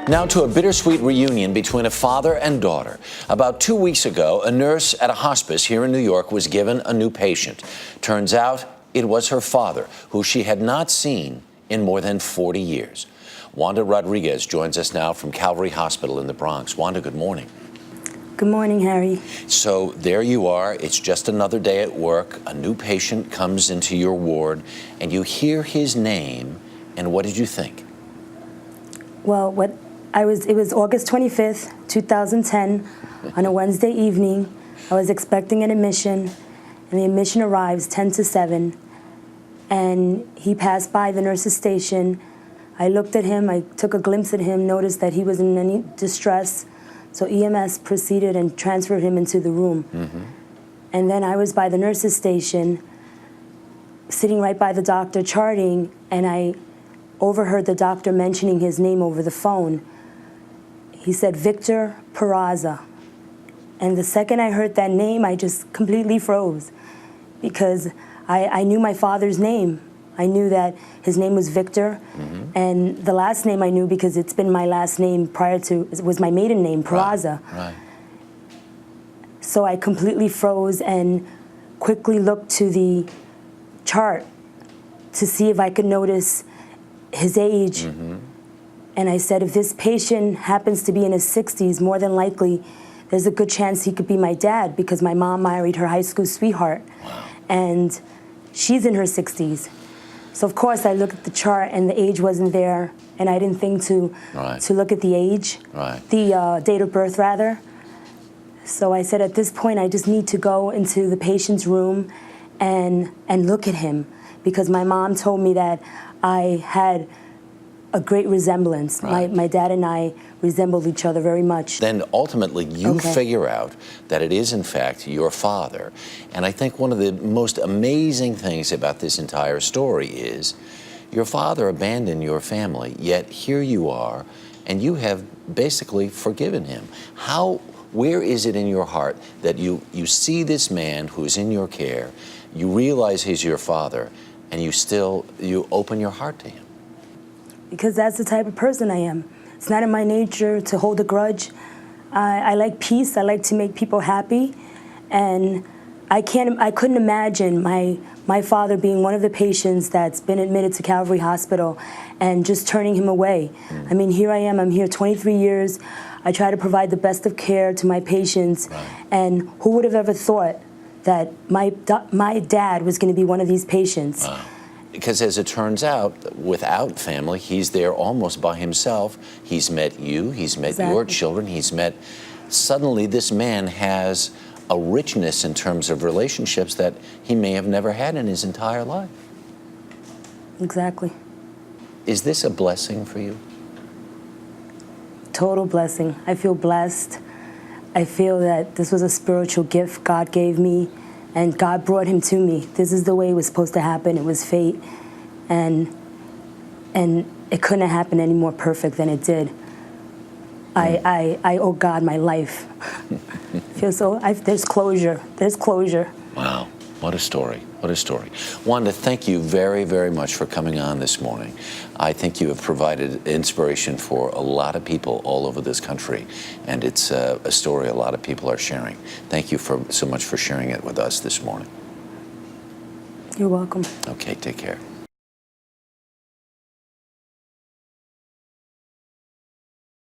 Now to a bittersweet reunion between a father and daughter. About 2 weeks ago, a nurse at a hospice here in New York was given a new patient. Turns out it was her father, who she had not seen in more than 40 years. Wanda Rodriguez joins us now from Calvary Hospital in the Bronx. Wanda, good morning. Good morning, Harry. So there you are. It's just another day at work. A new patient comes into your ward, and you hear his name. And what did you think? Well, it was August 25th, 2010, on a Wednesday evening. I was expecting an admission, and the admission arrives 10 to 7, and he passed by the nurse's station. I looked at him, I took a glimpse at him, noticed that he was in any distress, so EMS proceeded and transferred him into the room. And then I was by the nurse's station, sitting right by the doctor charting, and I overheard the doctor mentioning his name over the phone. He said, Victor Peraza. And the second I heard that name, I just completely froze, because I knew my father's name. I knew that his name was Victor, and the last name I knew because it's been my last name prior to, it was my maiden name, Peraza. Right. So I completely froze and quickly looked to the chart to see if I could notice his age. And I said, if this patient happens to be in his 60s, more than likely, there's a good chance he could be my dad, because my mom married her high school sweetheart. Wow. And she's in her 60s. So of course I looked at the chart and the age wasn't there, and I didn't think to look at the age, the date of birth rather. So I said, at this point I just need to go into the patient's room and look at him, because my mom told me that I had a great resemblance. My dad and I resembled each other very much. Then ultimately you figure out that it is in fact your father. And I think one of the most amazing things about this entire story is your father abandoned your family, yet here you are, and you have basically forgiven him. Where is it in your heart that you see this man who's in your care, you realize he's your father, and you open your heart to him? Because that's the type of person I am. It's not in my nature to hold a grudge. I like peace. I like to make people happy, and I couldn't imagine my father being one of the patients that's been admitted to Calvary Hospital and just turning him away. I mean, here I am. I'm here 23 years. I try to provide the best of care to my patients, and who would have ever thought that my dad was going to be one of these patients? Because as it turns out, without family, he's there almost by himself. He's met you, he's met your children, suddenly this man has a richness in terms of relationships that he may have never had in his entire life. Exactly. Is this a blessing for you? Total blessing. I feel blessed. I feel that this was a spiritual gift God gave me, and God brought him to me. This is the way it was supposed to happen. It was fate, and it couldn't have happened any more perfect than it did. I owe God my life. There's closure. There's closure. Wow, what a story. What a story. Wanda, thank you very, very much for coming on this morning. I think you have provided inspiration for a lot of people all over this country, and it's a story a lot of people are sharing. Thank you so much for sharing it with us this morning. You're welcome. Okay, take care.